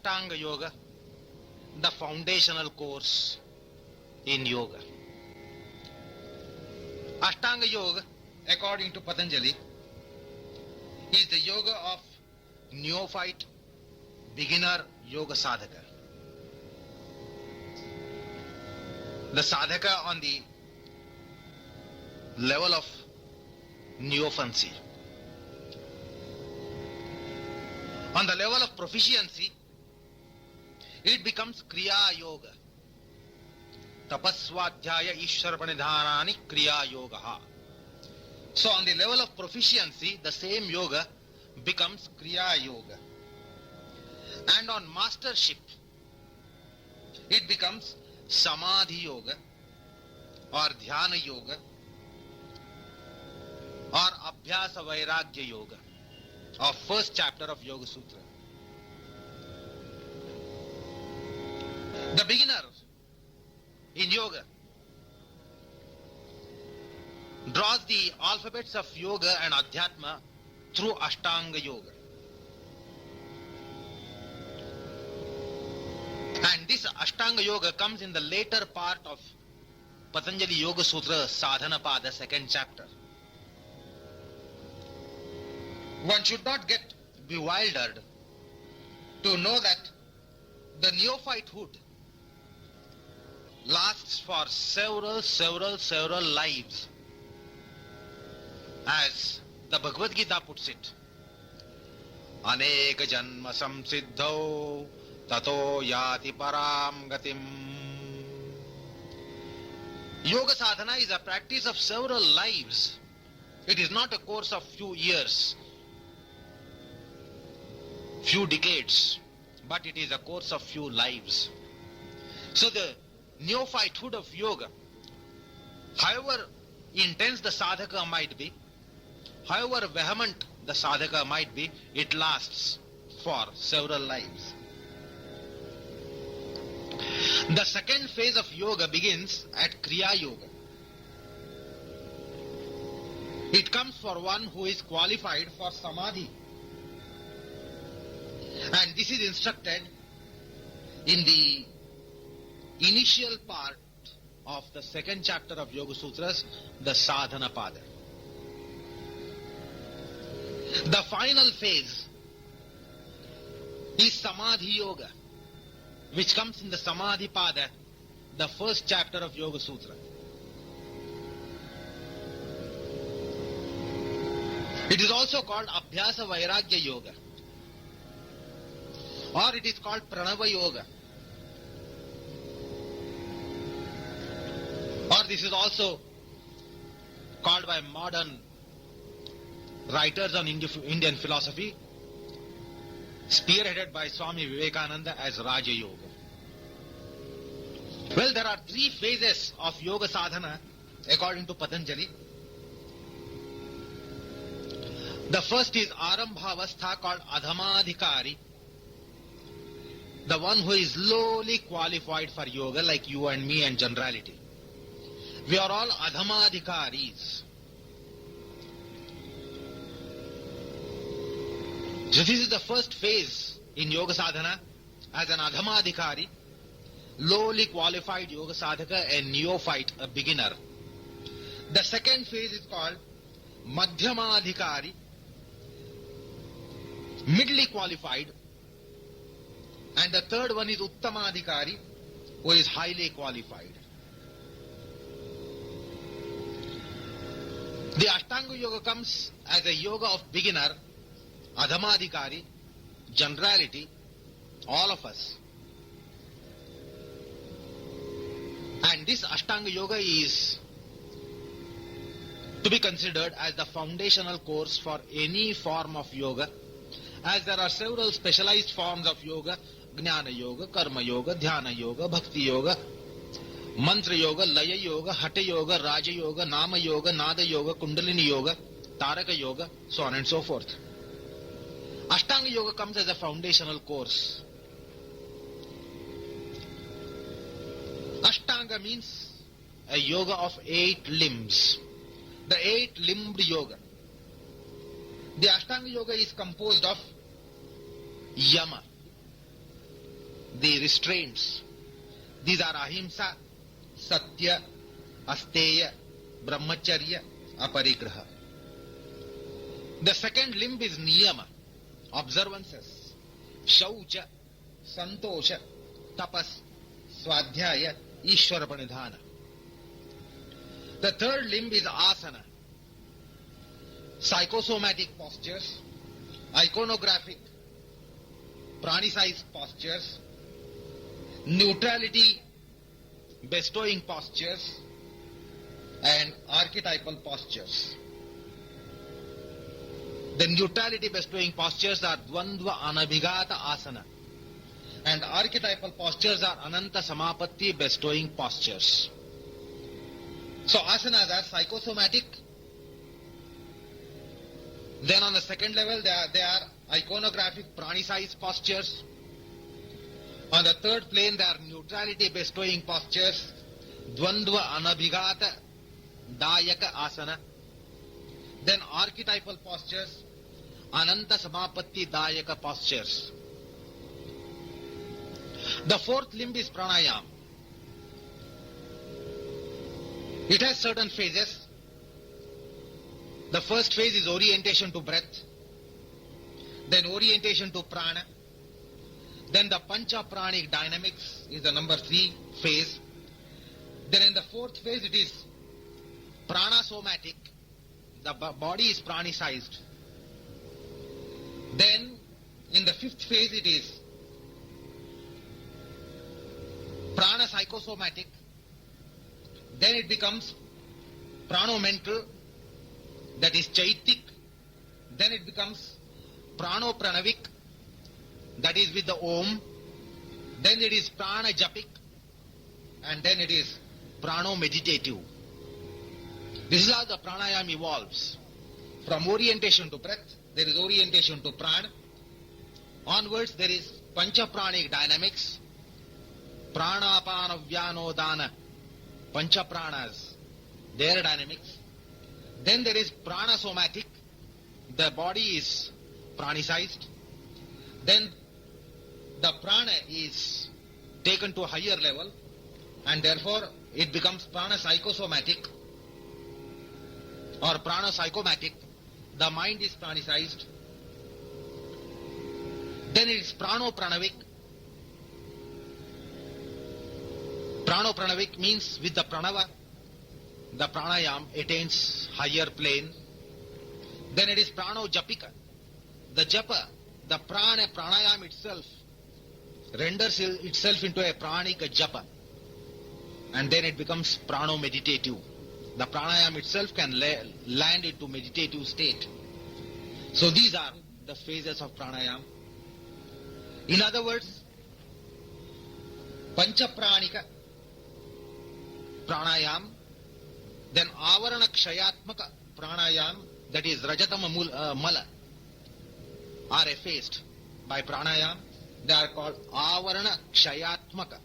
Ashtanga Yoga, the foundational course in yoga. Ashtanga Yoga, according to Patanjali, is the yoga of neophyte, beginner yoga sadhaka. The sadhaka on the level of neophancy. On the level of proficiency, it becomes Kriya Yoga. Tapaswadhyaya Ishwar Pranidhanani Kriya Yoga. So on the level of proficiency, the same yoga becomes Kriya Yoga. And on mastership, it becomes Samadhi Yoga or Dhyana Yoga or Abhyasa Vairagya Yoga of first chapter of Yoga Sutra. The beginner in yoga draws the alphabets of yoga and adhyatma through Ashtanga Yoga. And this Ashtanga Yoga comes in the later part of Patanjali Yoga Sutra Sadhanapada, second chapter. One should not get bewildered to know that the neophytehood lasts for several lives. As the Bhagavad Gita puts it, Aneka janma samsiddhau tato yati param gatim. Yoga sadhana is a practice of several lives. It is not a course of few years, few decades, but it is a course of few lives. So the neophytehood of yoga, however intense the sadhaka might be, however vehement the sadhaka might be, it lasts for several lives. The second phase of yoga begins at Kriya Yoga. It comes for one who is qualified for Samadhi. And this is instructed in the initial part of the second chapter of Yoga Sutras, the Sadhana Pada. The final phase is Samadhi Yoga, which comes in the Samadhi Pada, the first chapter of Yoga Sutra. It is also called Abhyasa Vairagya Yoga, or it is called Pranava Yoga, or this is also called by modern writers on Indian philosophy, spearheaded by Swami Vivekananda, as Raja Yoga. Well, there are three phases of yoga sadhana according to Patanjali. The first is Arambhavastha, called Adhamadhikari, the one who is lowly qualified for yoga, like you and me and generality. We are all Adhamadhikaris. So this is the first phase in yoga sadhana, as an Adhamadhikari, lowly qualified yoga sadhaka, a neophyte, a beginner. The second phase is called Madhyamadhikari, middly qualified. And the third one is Uttamadhikari, who is highly qualified. The Ashtanga Yoga comes as a yoga of beginner, Adhamadhikari, generality, all of us. And this Ashtanga Yoga is to be considered as the foundational course for any form of yoga, as there are several specialized forms of yoga: Jnana Yoga, Karma Yoga, Dhyana Yoga, Bhakti Yoga, Mantra Yoga, Laya Yoga, Hatha Yoga, Raja Yoga, Nama Yoga, Nada Yoga, Kundalini Yoga, Taraka Yoga, so on and so forth. Ashtanga Yoga comes as a foundational course. Ashtanga means a yoga of 8 limbs. The 8-limbed yoga. The Ashtanga Yoga is composed of Yama. the restraints. These are ahimsa, satya, asteya, brahmacharya, aparigraha. The second limb is niyama, observances. Shaucha, santosha, tapas, swadhyaya, ishvara pranidhana. The third limb is asana, psychosomatic postures, iconographic, pranicized postures, neutrality bestowing postures, and archetypal postures. The neutrality bestowing postures are Dvandva Anabhigata Asana, and archetypal postures are Ananta Samapatti bestowing postures. So asanas are psychosomatic. Then on the second level they are iconographic pranicized postures. On the third plane they are neutrality bestowing postures, Dvandva Anabhigata Dayaka Asana. Then archetypal postures, Ananta Samapatti Dayaka postures. The fourth limb is pranayam. It has certain phases. The first phase is orientation to breath, then orientation to prana, then the pancha pranic dynamics is the number 3 phase. Then in the fourth phase it is prana somatic, the body is pranicized. Then in the fifth phase it is prana psychosomatic. Then it becomes prano-mental, that is chaitik. Then it becomes prano-pranavik, that is with the om. Then it is prana-japik, and then it is prano-meditative. This is how the pranayam evolves. From orientation to breath, there is orientation to prana. Onwards there is pancha-pranic dynamics, prana-apana-vyanodana, pancha pranas, their dynamics. Then there is prana somatic, the body is pranicized. Then the prana is taken to a higher level, and therefore it becomes prana psychosomatic or prana psychomatic. The mind is pranicized. Then it is prano-pranavik. Prano-pranavik means with the pranava, the pranayam attains higher plane. Then it is prano-japika. The japa, the pranayam itself renders itself into a pranika japa. And then it becomes prano-meditative. The pranayam itself can land into meditative state. So these are the phases of pranayam. In other words, pancha-pranika pranayam, then avarana kshayatmaka pranayam, that is rajatama mala, are effaced by pranayam. They are called avarana kshayatmaka,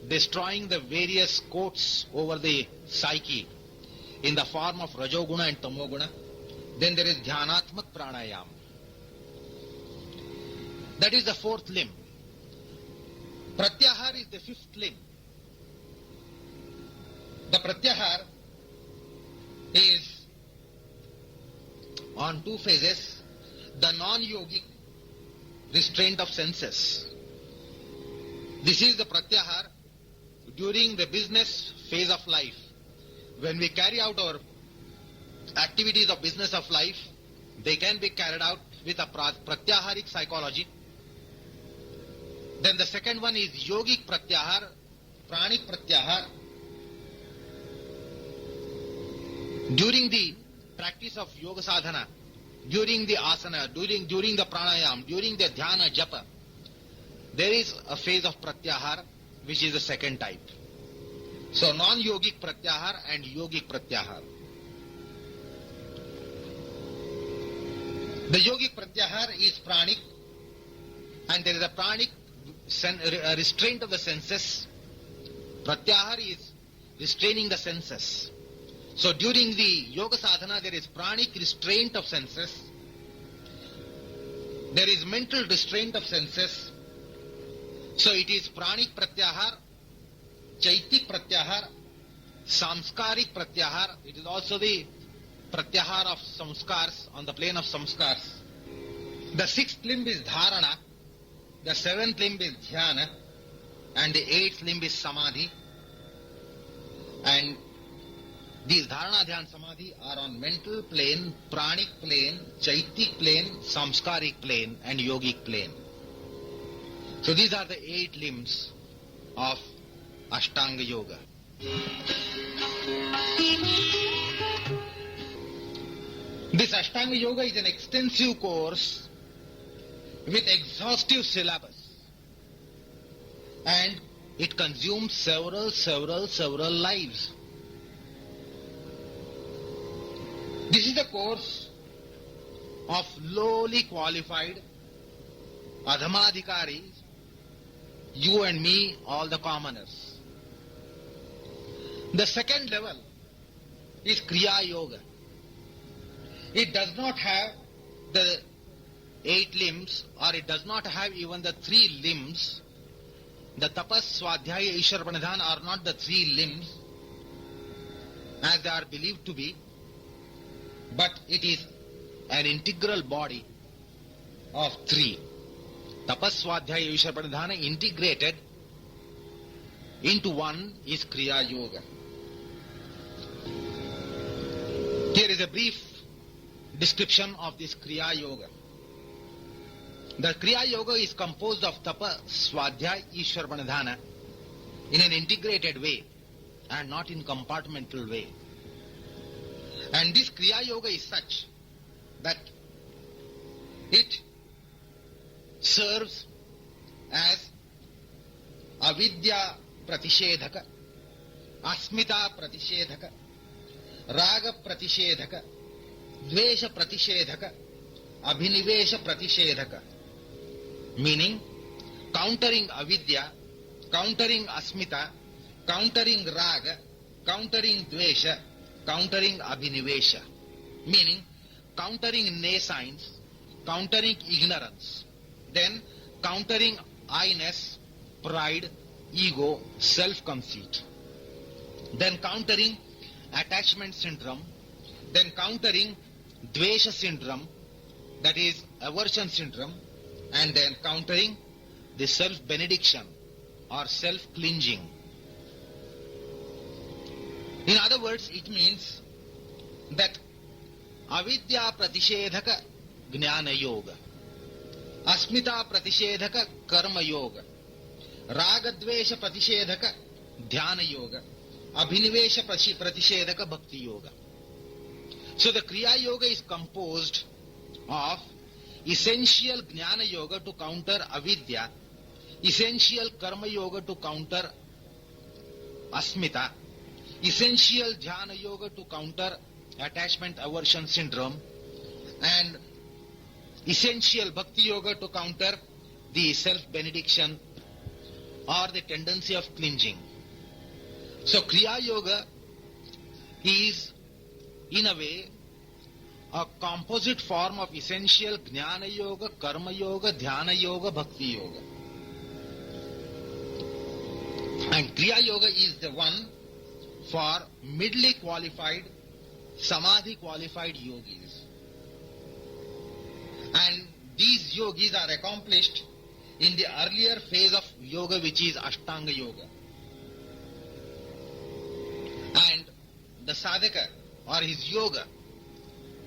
destroying the various coats over the psyche in the form of rajoguna and tamoguna. Then there is dhyanatmak pranayam. That is the fourth limb. Pratyahar is the fifth limb. The pratyahar is on two phases. The non-yogic restraint of senses. This is the pratyahar during the business phase of life. When we carry out our activities of business of life, they can be carried out with a pratyaharic psychology. Then the second one is yogic pratyahar, pranic pratyahar. During the practice of yoga sadhana, during the asana, during the pranayam, during the dhyana japa, there is a phase of pratyahar which is the second type. So non-yogic pratyahar and yogic pratyahar. The yogic pratyahar is pranic, and there is a pranic restraint of the senses. Pratyahar is restraining the senses. So during the yoga sadhana there is pranic restraint of senses, there is mental restraint of senses. So it is pranic pratyahar, chaitik pratyahar, samskarik pratyahar. It is also the pratyahar of samskars on the plane of samskars. The sixth limb is dharana, the seventh limb is dhyana, and the eighth limb is samadhi. And these dharana, dhyana, samadhi are on mental plane, pranic plane, chaitik plane, samskarik plane, and yogic plane. So these are the 8 limbs of Ashtanga Yoga. This Ashtanga Yoga is an extensive course with exhaustive syllabus, and it consumes several lives. This is a course of lowly qualified adhamadhikaris, you and me, all the commoners. The second level is Kriya Yoga. It does not have the 8 limbs, or it does not have even the 3 limbs. The tapas, swadhyaya, ishwar pranidhana are not the 3 limbs as they are believed to be, but it is an integral body of 3. Tapas, swadhyaya, ishwar pranidhana integrated into one is Kriya Yoga. Here is a brief description of this Kriya Yoga. The Kriya Yoga is composed of Tapa, Swadhyaya, Ishwar Pranidhana in an integrated way and not in compartmental way. And this Kriya Yoga is such that it serves as avidya pratishedhaka, asmita pratishedhaka, raga pratishedhaka, dvesha pratishedhaka, abhinivesha pratishedhaka, meaning countering avidya, countering asmita, countering raga, countering dvesha, countering abhinivesha, meaning countering nescience, countering ignorance, then countering I-ness, pride, ego, self-conceit, then countering attachment syndrome, then countering dvesha syndrome, that is aversion syndrome, and then countering the self-benediction or self-clinging. In other words, it means that avidya pratishedhaka jnana yoga, asmita pratishedhaka karma yoga, ragadvesha pratishedhaka dhyana yoga, abhinivesha pratishedhaka bhakti yoga. So the Kriya Yoga is composed of essential Jnana Yoga to counter avidya, essential Karma Yoga to counter asmita, essential Dhyana Yoga to counter attachment aversion syndrome, and essential Bhakti Yoga to counter the self-benediction or the tendency of clinging. So Kriya Yoga is in a way a composite form of essential Jnana Yoga, Karma Yoga, Dhyana Yoga, Bhakti Yoga. And Kriya Yoga is the one for middle qualified, Samadhi qualified yogis. And these yogis are accomplished in the earlier phase of yoga, which is Ashtanga Yoga. And the sadhaka or his yoga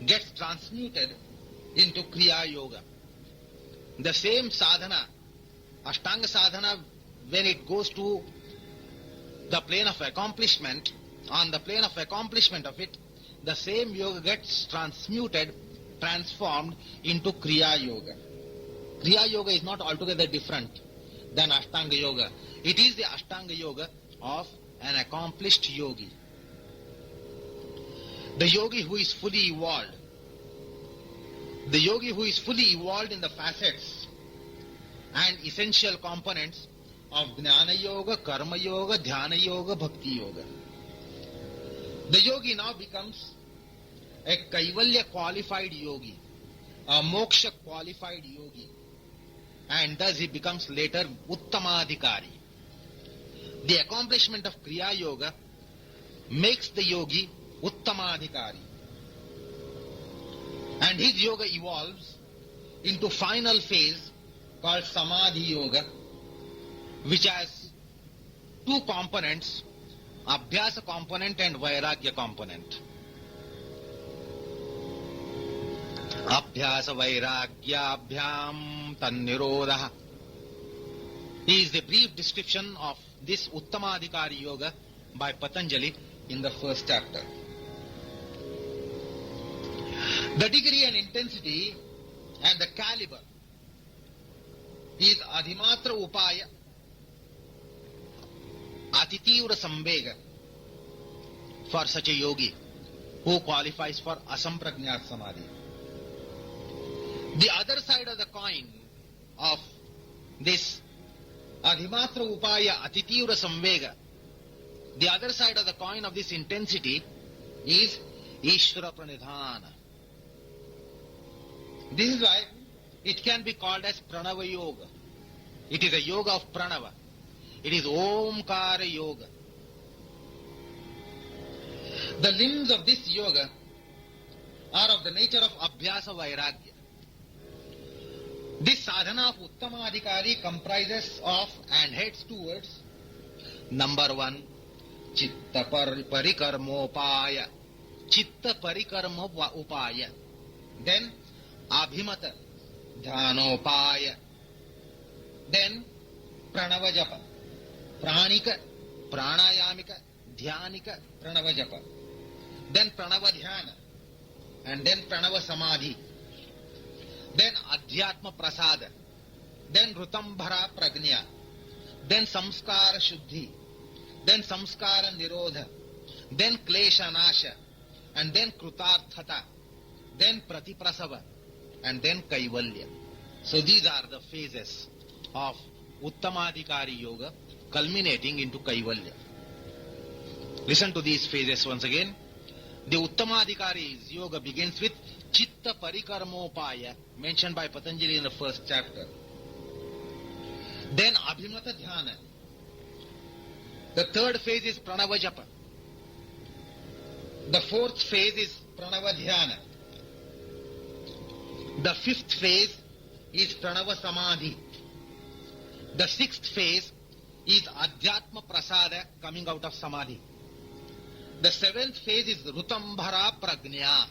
gets transmuted into Kriya Yoga. The same sadhana, Ashtanga sadhana, when it goes to the plane of accomplishment, on the plane of accomplishment of it, the same yoga gets transmuted, transformed into Kriya Yoga. Kriya Yoga is not altogether different than Ashtanga Yoga. It is the Ashtanga Yoga of an accomplished yogi. The yogi who is fully evolved. The yogi who is fully evolved in the facets and essential components of Jnana Yoga, Karma Yoga, Dhyana Yoga, Bhakti Yoga. The yogi now becomes a Kaivalya qualified yogi, a Moksha qualified yogi. and thus he becomes later Uttamadhikari. The accomplishment of Kriya Yoga makes the yogi Uttamadhikari. And his yoga evolves into final phase called Samadhi Yoga, which has two components, Abhyasa component and Vairagya component. Abhyasa Vairagyabhyam Tannirodha is the brief description of this Uttamadhikari Yoga by Patanjali in the first chapter. The degree and intensity and the caliber is Adhimatra Upaya, Atitivra Samvega for such a yogi who qualifies for Asamprajñat Samadhi. The other side of the coin of this Adhimatra Upaya Atitivra Samvega, the other side of the coin of this intensity is Ishvara Pranidhana. This is why it can be called as Pranava Yoga. It is a yoga of Pranava. It is Omkara Yoga. The limbs of this yoga are of the nature of Abhyasa Vairagya. This sadhana of Uttamadhikari comprises of and heads towards number 1, Chitta Parikarmopaya. Chitta Parikarma Upaya. Then Abhimata Dhyanopaya. Then Pranava Japa. Pranika, Pranayamika, Dhyanika, Pranava Japa. Then Pranava Dhyana. And then Pranava Samadhi. Then Adhyatma Prasada. Then Rutambhara Pragnya. Then Samskara Shuddhi. Then Samskara Nirodha. Then Klesha Nasha. And then Krutarthata. Then Pratiprasava. And then Kaivalya. So these are the phases of Uttamadhikari Yoga culminating into Kaivalya. Listen to these phases once again. The Uttamadhikari's yoga begins with Chitta Parikarmopaya, mentioned by Patanjali in the first chapter. Then Abhimata Dhyana. The third phase is Pranava Japa. The fourth phase is Pranava Dhyana. The fifth phase is Pranava Samadhi. The sixth phase is Adhyatma Prasada, coming out of Samadhi. The seventh phase is Rutambhara Pragnya,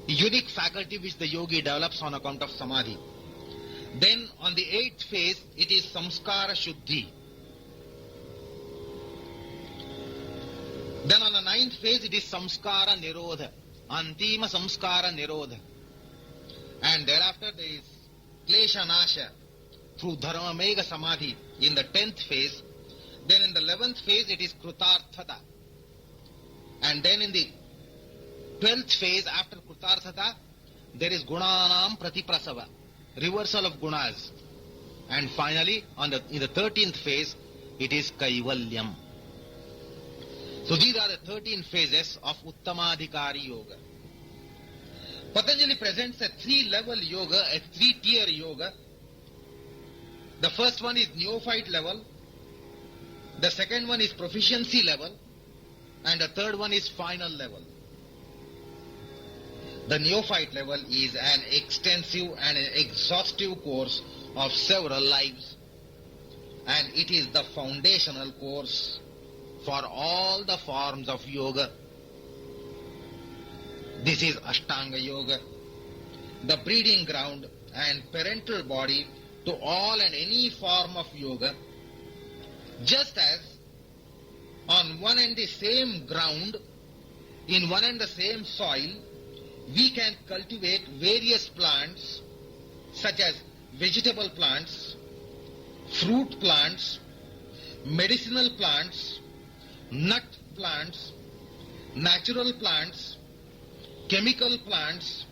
unique faculty which the yogi develops on account of Samadhi. Then on the eighth phase, it is Samskara Shuddhi. Then on the ninth phase, it is Samskara Nirodha, Antima Samskara Nirodha. And thereafter there is Klesha Nasha through Dharma Mega Samadhi in the 10th phase. Then in the 11th phase, it is Krutarthata. And then in the 12th phase, after Krutarthata, there is Gunanam Pratiprasava, reversal of gunas. And finally, in the 13th phase, it is Kaivalyam. So these are the 13 phases of Uttamadhikari Yoga. Patanjali presents a 3-level yoga, a 3-tier yoga. The first one is neophyte level, the second one is proficiency level, and the third one is final level. The neophyte level is an extensive and an exhaustive course of several lives, and it is the foundational course for all the forms of yoga. This is Ashtanga Yoga, the breeding ground and parental body to all and any form of yoga, just as on one and the same ground, in one and the same soil, we can cultivate various plants such as vegetable plants, fruit plants, medicinal plants, nut plants, natural plants, chemical plants,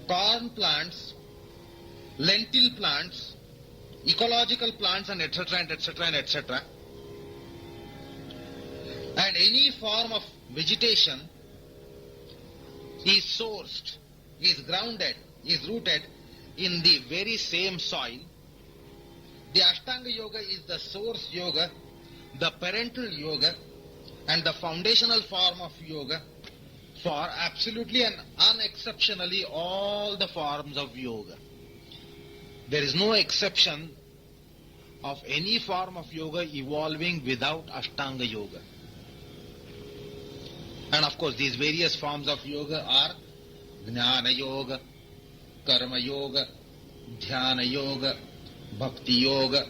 corn plants, lentil plants, ecological plants, and etc. and etc. and etc. And any form of vegetation is sourced, is grounded, is rooted in the very same soil. The Ashtanga Yoga is the source yoga, the parental yoga, and the foundational form of yoga for absolutely and unexceptionally all the forms of yoga. There is no exception of any form of yoga evolving without Ashtanga Yoga. And of course, these various forms of yoga are Jnana Yoga, Karma Yoga, Dhyana Yoga, Bhakti Yoga,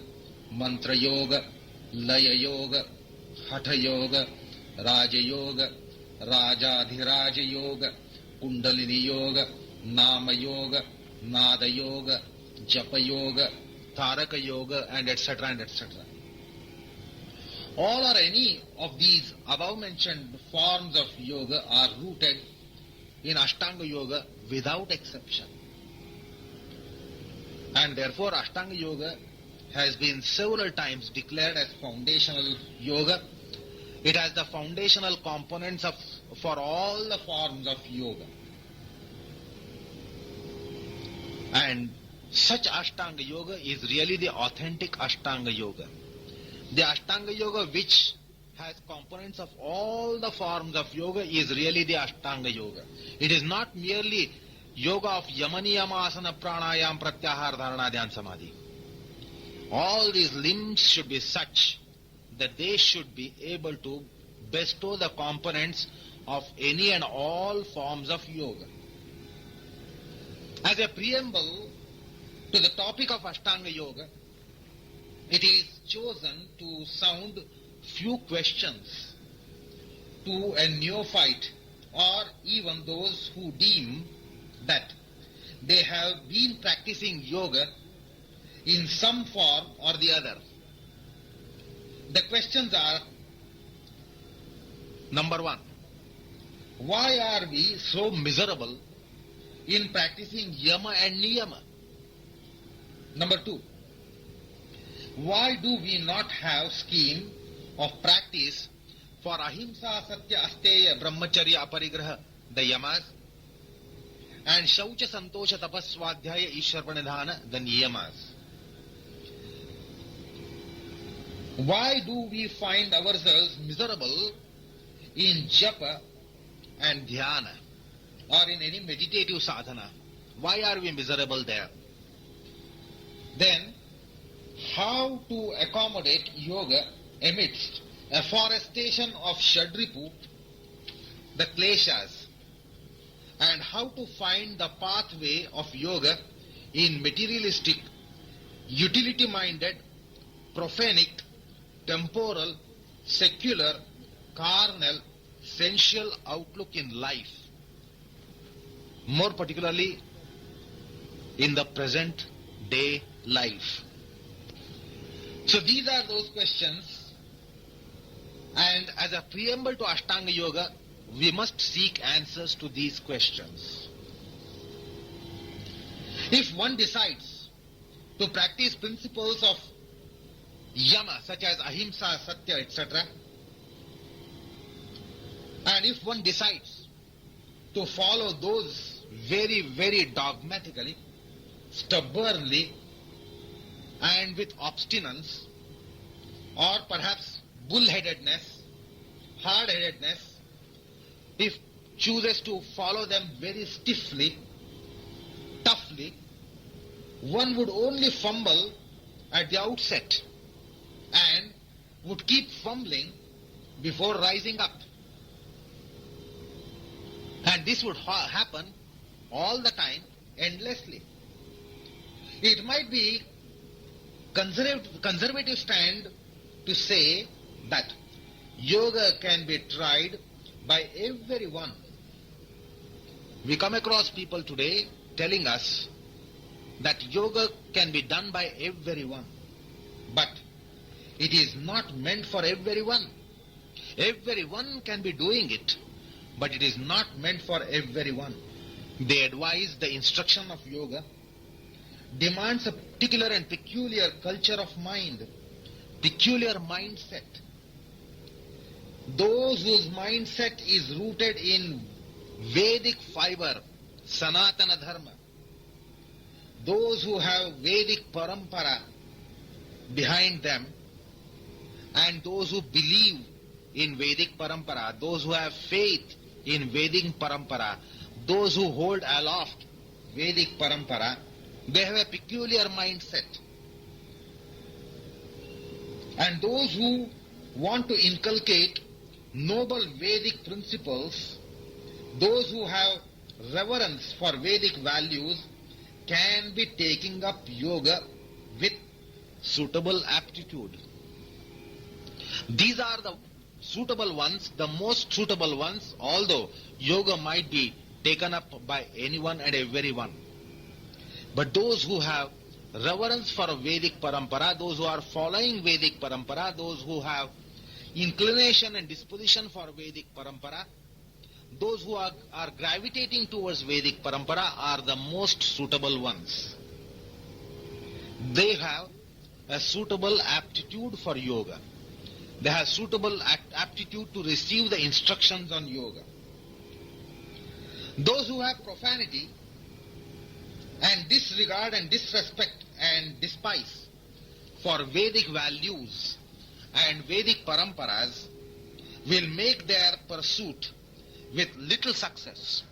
Mantra Yoga, Laya Yoga, Hatha Yoga, Raja Yoga, Rajadhiraja Yoga, Kundalini Yoga, Nama Yoga, Nada Yoga, Japa Yoga, Taraka Yoga, and etc. and etc. All or any of these above mentioned forms of yoga are rooted in Ashtanga Yoga without exception. And therefore Ashtanga Yoga has been several times declared as foundational yoga. It has the foundational components for all the forms of yoga. And such Ashtanga Yoga is really the authentic Ashtanga Yoga. The Ashtanga Yoga which has components of all the forms of yoga is really the Ashtanga Yoga. It is not merely yoga of Yamaniyama, Asana, Pranayam, Pratyahar, Dharana, Dhyan, Samadhi. All these limbs should be such that they should be able to bestow the components of any and all forms of yoga. As a preamble to the topic of Ashtanga Yoga, it is chosen to sound few questions to a neophyte or even those who deem that they have been practicing yoga in some form or the other. The questions are: number one, why are we so miserable in practicing yama and niyama? Number two, why do we not have scheme of practice for ahimsa, satya, asteya, brahmacharya, aparigraha, the yamas, and shaucha, santosha, tapas, swadhyaya, ishwar pranidhana, the niyamas? Why do we find ourselves miserable in japa and dhyana or in any meditative sadhana? Why are we miserable there? Then, how to accommodate yoga amidst afforestation of Shadripu, the kleshas, and how to find the pathway of yoga in materialistic, utility-minded, profanic, temporal, secular, carnal, sensual outlook in life, more particularly in the present day life. So these are those questions, and as a preamble to Ashtanga Yoga, we must seek answers to these questions. If one decides to practice principles of yama such as ahimsa, satya, etc., and if one decides to follow those very, very dogmatically, stubbornly, and with obstinance, or perhaps bullheadedness, hard-headedness, if chooses to follow them very stiffly, toughly, one would only fumble at the outset and would keep fumbling before rising up. And this would happen all the time, endlessly. It might be conservative stand to say that yoga can be tried by everyone. We come across people today telling us that yoga can be done by everyone, but it is not meant for everyone. Everyone can be doing it, but it is not meant for everyone. They advise the instruction of yoga demands a particular and peculiar culture of mind, peculiar mindset. Those whose mindset is rooted in Vedic fiber, Sanatana Dharma, those who have Vedic parampara behind them and those who believe in Vedic parampara, those who have faith in Vedic parampara, those who hold aloft Vedic parampara, they have a peculiar mindset. And those who want to inculcate noble Vedic principles, those who have reverence for Vedic values, can be taking up yoga with suitable aptitude. These are the suitable ones, the most suitable ones, although yoga might be taken up by anyone and everyone. But those who have reverence for Vedic parampara, those who are following Vedic parampara, those who have inclination and disposition for Vedic parampara, those who are gravitating towards Vedic parampara are the most suitable ones. They have a suitable aptitude for yoga. They have suitable aptitude to receive the instructions on yoga. Those who have profanity and disregard and disrespect and despise for Vedic values and Vedic paramparas will make their pursuit with little success.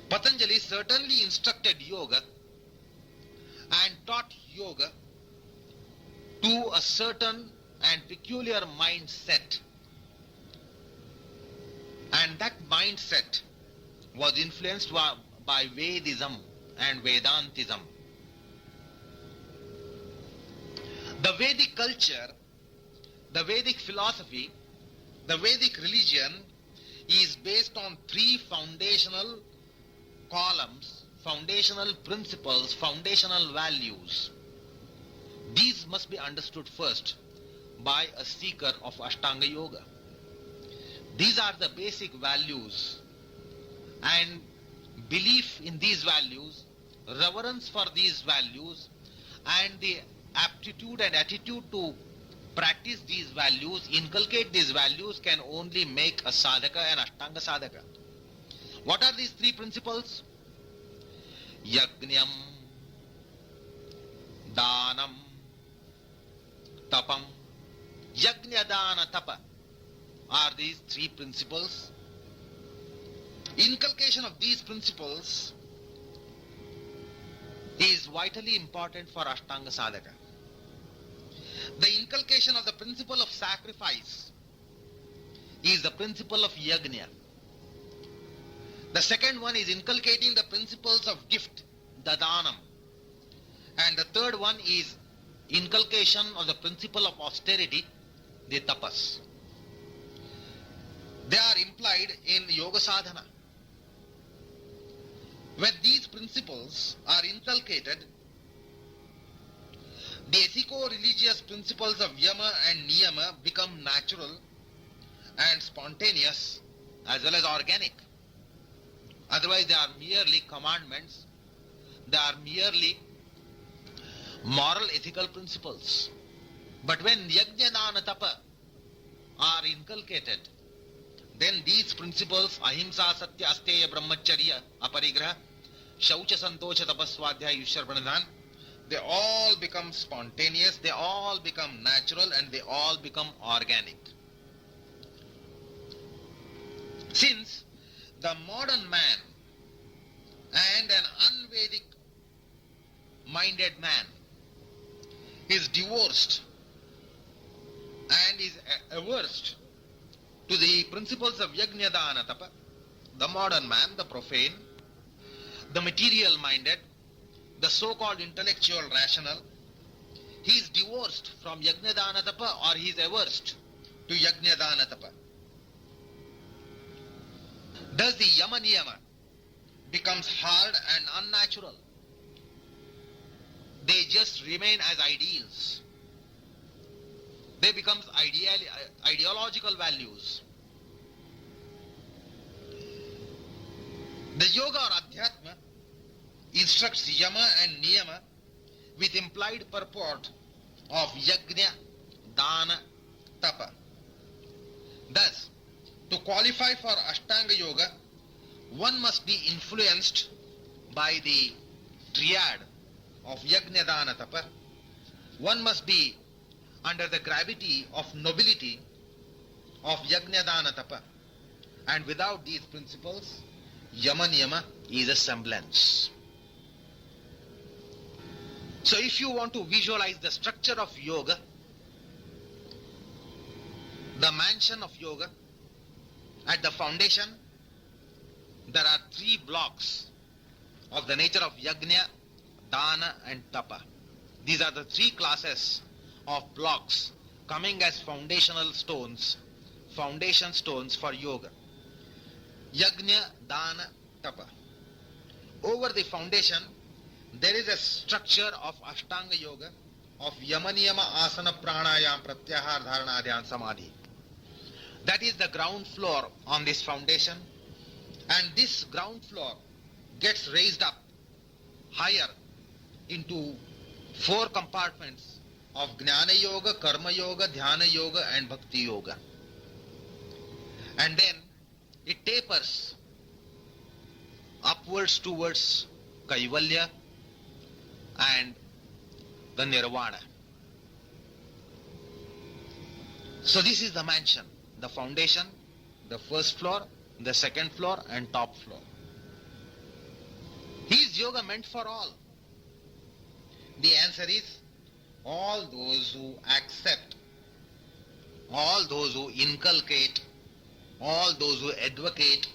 Patanjali certainly instructed yoga and taught yoga to a certain and peculiar mindset. And that mindset was influenced by Vedism and Vedantism. The Vedic culture, the Vedic philosophy, the Vedic religion is based on three foundational columns, foundational principles, foundational values. These must be understood first by a seeker of Ashtanga Yoga. These are the basic values, and belief in these values, reverence for these values, and the aptitude and attitude to practice these values, inculcate these values, can only make a sadhaka an Ashtanga sadhaka. What are these three principles? Yajnam, Danam, Tapam. Yajna, Dana, Tapa are these three principles. Inculcation of these principles is vitally important for Ashtanga sadhaka. The inculcation of the principle of sacrifice is the principle of yajna. The second one is inculcating the principles of gift, dadanam. And the third one is inculcation of the principle of austerity, the tapas. They are implied in yoga sadhana. When these principles are inculcated, the ethico-religious principles of yama and niyama become natural and spontaneous as well as organic. Otherwise they are merely commandments, they are merely moral ethical principles. But when yajna, dana, tapa are inculcated, then these principles, ahimsa, satya, asteya, brahmacharya, aparigraha, shaucha, santosha, tapaswadhyaya, yushar, pranadhan, they all become spontaneous, they all become natural, and they all become organic. Since the modern man and an un-Vedic minded man is divorced and is averse to the principles of yajna, dana, tapa, the modern man, the profane, the material minded, the so-called intellectual rational, he is divorced from yajna, dana, tapa, or he is averse to yajna, dana, tapa. Thus the yama niyama becomes hard and unnatural. They just remain as ideals. They become ideological values. The yoga or adhyatma instructs yama and niyama with implied purport of yajna, dana, tapa. Thus, to qualify for Ashtanga Yoga, one must be influenced by the triad of yajna, dana, tapa, one must be under the gravity of nobility of yajna, dana, tapa. And without these principles, yama niyama is a semblance. So if you want to visualize the structure of yoga, the mansion of yoga, at the foundation, there are three blocks of the nature of yajna, dana and tapa. These are the three classes of blocks coming as foundational stones, foundation stones for yoga. Yajna, dana, tapa. Over the foundation, there is a structure of Ashtanga Yoga, of Yama Niyama Asana Pranayam Pratyahar Dharana Dhyan Samadhi. That is the ground floor on this foundation, and this ground floor gets raised up higher into four compartments of Jnana Yoga, Karma Yoga, Dhyana Yoga and Bhakti Yoga. And then it tapers upwards towards Kaivalya and the Nirvana. So this is the mansion, the foundation, the first floor, the second floor and top floor. Is yoga meant for all? The answer is all those who accept, all those who inculcate, all those who advocate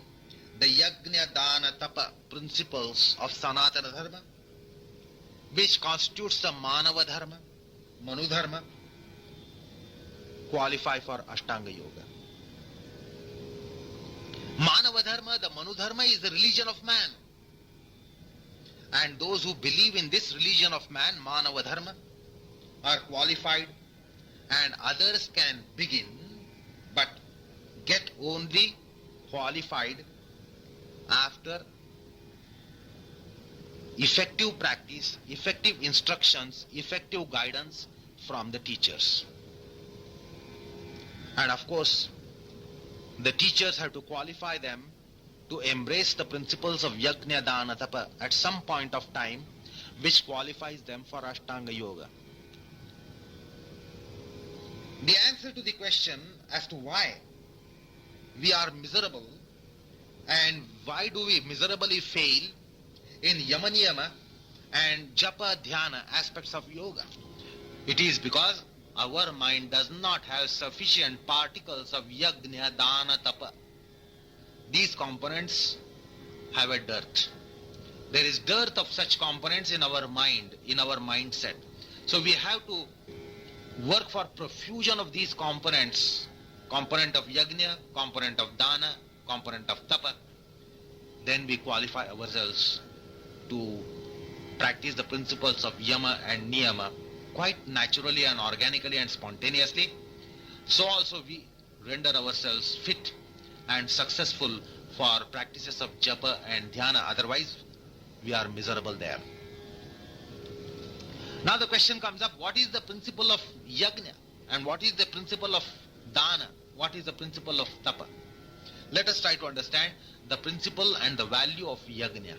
the yajna, dana, tapa principles of Sanatana Dharma, which constitutes the Manava Dharma, Manu Dharma, qualify for Ashtanga Yoga. Manava Dharma, the Manu Dharma, is the religion of man. And those who believe in this religion of man, Manava Dharma, are qualified, and others can begin but get only qualified after effective practice, effective instructions, effective guidance from the teachers. And of course, the teachers have to qualify them to embrace the principles of yajna, dana, tapa at some point of time, which qualifies them for Ashtanga Yoga. The answer to the question as to why we are miserable and why do we miserably fail in yama niyama and japa dhyana aspects of yoga, it is because our mind does not have sufficient particles of yajna, dana, tapa. These components have a dearth. There is dearth of such components in our mind, in our mindset. So we have to work for profusion of these components, component of yajna, component of dana, component of tapa. Then we qualify ourselves to practice the principles of yama and niyama quite naturally and organically and spontaneously. So also we render ourselves fit and successful for practices of japa and dhyana. Otherwise, we are miserable there. Now the question comes up, what is the principle of yajna and what is the principle of dana? What is the principle of tapa? Let us try to understand the principle and the value of yajna.